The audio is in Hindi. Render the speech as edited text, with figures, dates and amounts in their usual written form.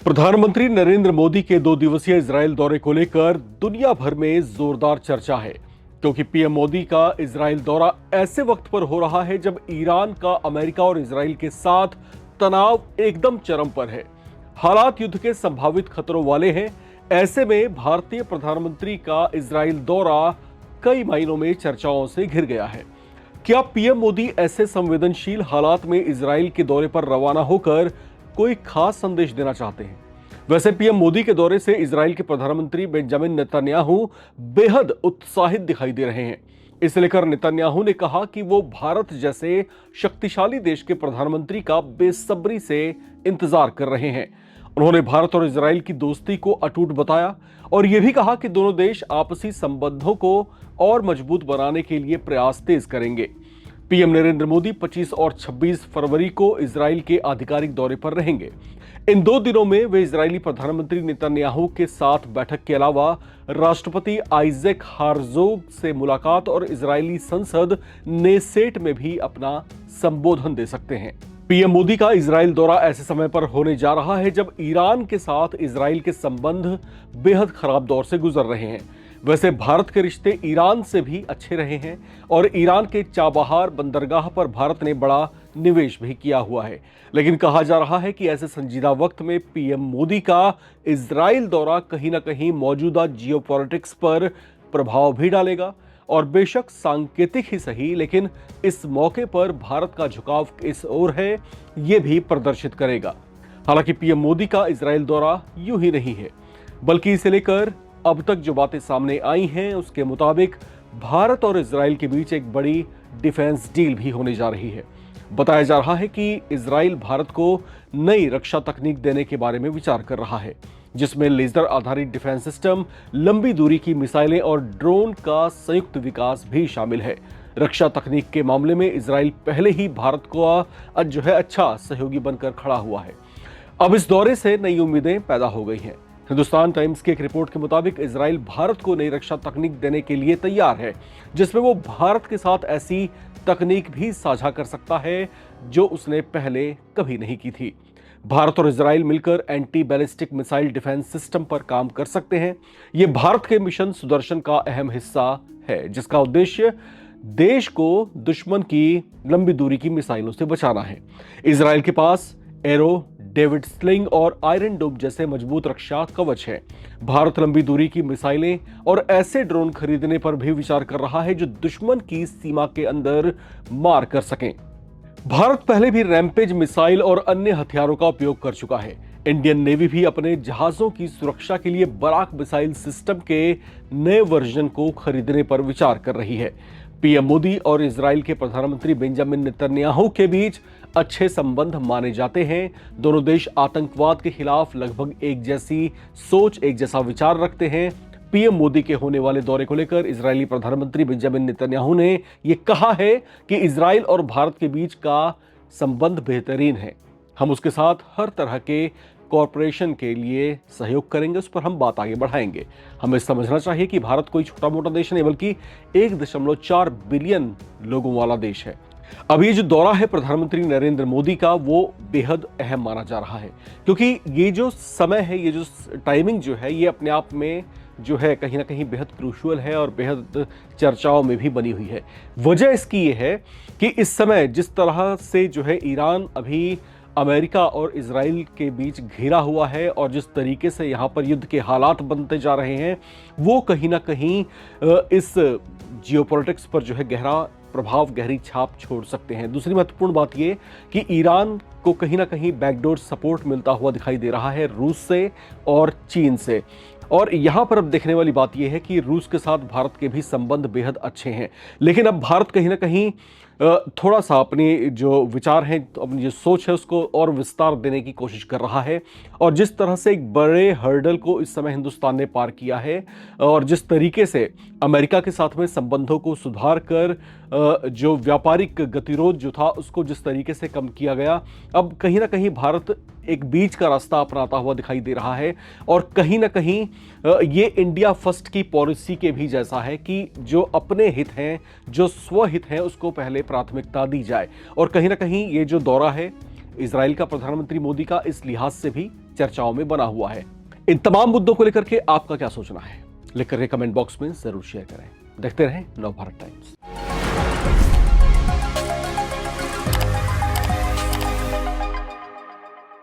प्रधानमंत्री नरेंद्र मोदी के 2 दिवसीय इजरायल दौरे को लेकर दुनिया भर में जोरदार चर्चा है, क्योंकि पीएम मोदी का इजरायल दौरा ऐसे वक्त पर हो रहा है जब ईरान का अमेरिका और इजरायल के साथ तनाव एकदम चरम पर है। हालात युद्ध के संभावित खतरों वाले हैं। ऐसे में भारतीय प्रधानमंत्री का इजरायल दौरा कई मायनों में चर्चाओं से घिर गया है। क्या पीएम मोदी ऐसे संवेदनशील हालात में इजरायल के दौरे पर रवाना होकर कोई खास संदेश देना चाहते हैं? वैसे पीएम मोदी के दौरे से इजरायल के प्रधानमंत्री बेंजामिन नेतन्याहू बेहद उत्साहित दिखाई दे रहे हैं। इसे लेकर नेतन्याहू ने कहा कि वो भारत जैसे शक्तिशाली देश के प्रधानमंत्री का बेसब्री से इंतजार कर रहे हैं। उन्होंने भारत और इजरायल की दोस्ती को अटूट बताया और यह भी कहा कि दोनों देश आपसी संबंधों को और मजबूत बनाने के लिए प्रयास तेज करेंगे। पीएम नरेंद्र मोदी 25 और 26 फरवरी को इजरायल के आधिकारिक दौरे पर रहेंगे। इन 2 दिनों में वे इजरायली प्रधानमंत्री नेतन्याहू के साथ बैठक के अलावा राष्ट्रपति आइजैक हार्जोग से मुलाकात और इजरायली संसद नेसेट में भी अपना संबोधन दे सकते हैं। पीएम मोदी का इजरायल दौरा ऐसे समय पर होने जा रहा है जब ईरान के साथ इजरायल के संबंध बेहद खराब दौर से गुजर रहे हैं। वैसे भारत के रिश्ते ईरान से भी अच्छे रहे हैं और ईरान के चाबहार बंदरगाह पर भारत ने बड़ा निवेश भी किया हुआ है। लेकिन कहा जा रहा है कि ऐसे संजीदा वक्त में पीएम मोदी का इजरायल दौरा कहीं ना कहीं मौजूदा जियोपॉलिटिक्स पर प्रभाव भी डालेगा और बेशक सांकेतिक ही सही, लेकिन इस मौके पर भारत का झुकाव किस ओर है ये भी प्रदर्शित करेगा। हालांकि पीएम मोदी का इजरायल दौरा यूं ही नहीं है, बल्कि इसे लेकर अब तक जो बातें सामने आई हैं उसके मुताबिक भारत और इजरायल के बीच एक बड़ी डिफेंस डील भी होने जा रही है। बताया जा रहा है कि इजरायल भारत को नई रक्षा तकनीक देने के बारे में विचार कर रहा है, जिसमें लेजर आधारित डिफेंस सिस्टम, लंबी दूरी की मिसाइलें और ड्रोन का संयुक्त विकास भी शामिल है। रक्षा तकनीक के मामले में इजरायल पहले ही भारत को अच्छा सहयोगी बनकर खड़ा हुआ है। अब इस दौरे से नई उम्मीदें पैदा हो गई हैं। हिंदुस्तान टाइम्स की एक रिपोर्ट के मुताबिक इजरायल भारत को नई रक्षा तकनीक देने के लिए तैयार है, जिसमें वो भारत के साथ ऐसी तकनीक भी साझा कर सकता है जो उसने पहले कभी नहीं की थी। भारत और इजरायल मिलकर anti ballistic missile defence system पर काम कर सकते हैं। ये भारत के मिशन सुदर्शन का अहम हिस्सा है, जिसका उद्देश्य देश को दुश्मन की लंबी दूरी की मिसाइलों से बचाना है। इजरायल के पास एरो, डेविड स्लिंग और आयरन डोम जैसे मजबूत रक्षा कवच है। भारत लंबी दूरी की मिसाइलें और ऐसे ड्रोन खरीदने पर भी विचार कर रहा है जो दुश्मन की सीमा के अंदर मार कर सकें। भारत पहले भी रैम्पेज मिसाइल और अन्य हथियारों का उपयोग कर चुका है। इंडियन नेवी भी अपने जहाजों की सुरक्षा के लिए बराक मिसाइल सिस्टम के नए वर्जन को खरीदने पर विचार कर रही है। पीएम मोदी और इजरायल के प्रधानमंत्री बेंजामिन नेतन्याहू के बीच अच्छे संबंध माने जाते हैं। दोनों देश आतंकवाद के खिलाफ लगभग एक जैसी सोच, एक जैसा विचार रखते हैं। पीएम मोदी के होने वाले दौरे को लेकर इजरायली प्रधानमंत्री बेंजामिन नेतन्याहू ने यह कहा है कि इजरायल और भारत के बीच का संबंध बेहतरीन है। हम उसके साथ हर तरह के कॉरपोरेशन के लिए सहयोग करेंगे, उस पर हम बात आगे बढ़ाएंगे। हमें समझना चाहिए कि भारत कोई छोटा मोटा देश नहीं, बल्कि 1.4 बिलियन लोगों वाला देश है। अब ये जो दौरा है प्रधानमंत्री नरेंद्र मोदी का, वो बेहद अहम माना जा रहा है, क्योंकि ये जो समय है, ये जो टाइमिंग जो है, ये अपने आप में जो है कहीं ना कहीं बेहद क्रूशियल है और बेहद चर्चाओं में भी बनी हुई है। वजह इसकी ये है कि इस समय जिस तरह से जो है ईरान अभी अमेरिका और इजराइल के बीच घिरा हुआ है और जिस तरीके से यहाँ पर युद्ध के हालात बनते जा रहे हैं, वो कहीं ना कहीं इस जियोपॉलिटिक्स पर जो है गहरा प्रभाव, गहरी छाप छोड़ सकते हैं। दूसरी महत्वपूर्ण बात ये कि ईरान को कहीं ना कहीं बैकडोर सपोर्ट मिलता हुआ दिखाई दे रहा है रूस से और चीन से। और यहाँ पर अब देखने वाली बात यह है कि रूस के साथ भारत के भी संबंध बेहद अच्छे हैं, लेकिन अब भारत कहीं ना कहीं थोड़ा सा अपनी जो विचार हैं, अपनी जो सोच है, उसको और विस्तार देने की कोशिश कर रहा है। और जिस तरह से एक बड़े हर्डल को इस समय हिंदुस्तान ने पार किया है और जिस तरीके से अमेरिका के साथ में संबंधों को सुधार कर जो व्यापारिक गतिरोध जो था उसको जिस तरीके से कम किया गया, अब कहीं ना कहीं भारत एक बीच का रास्ता अपनाता हुआ दिखाई दे रहा है। और कहीं ना कहीं ये इंडिया फर्स्ट की पॉलिसी के भी जैसा है कि जो अपने हित हैं, जो स्वहित हैं, उसको पहले प्राथमिकता दी जाए। और कहीं ना कहीं ये जो दौरा है इजराइल का प्रधानमंत्री मोदी का, इस लिहाज से भी चर्चाओं में बना हुआ है। इन तमाम मुद्दों को लेकर के आपका क्या सोचना है, लिख करके कमेंट बॉक्स में जरूर शेयर करें। देखते रहें नवभारत टाइम्स।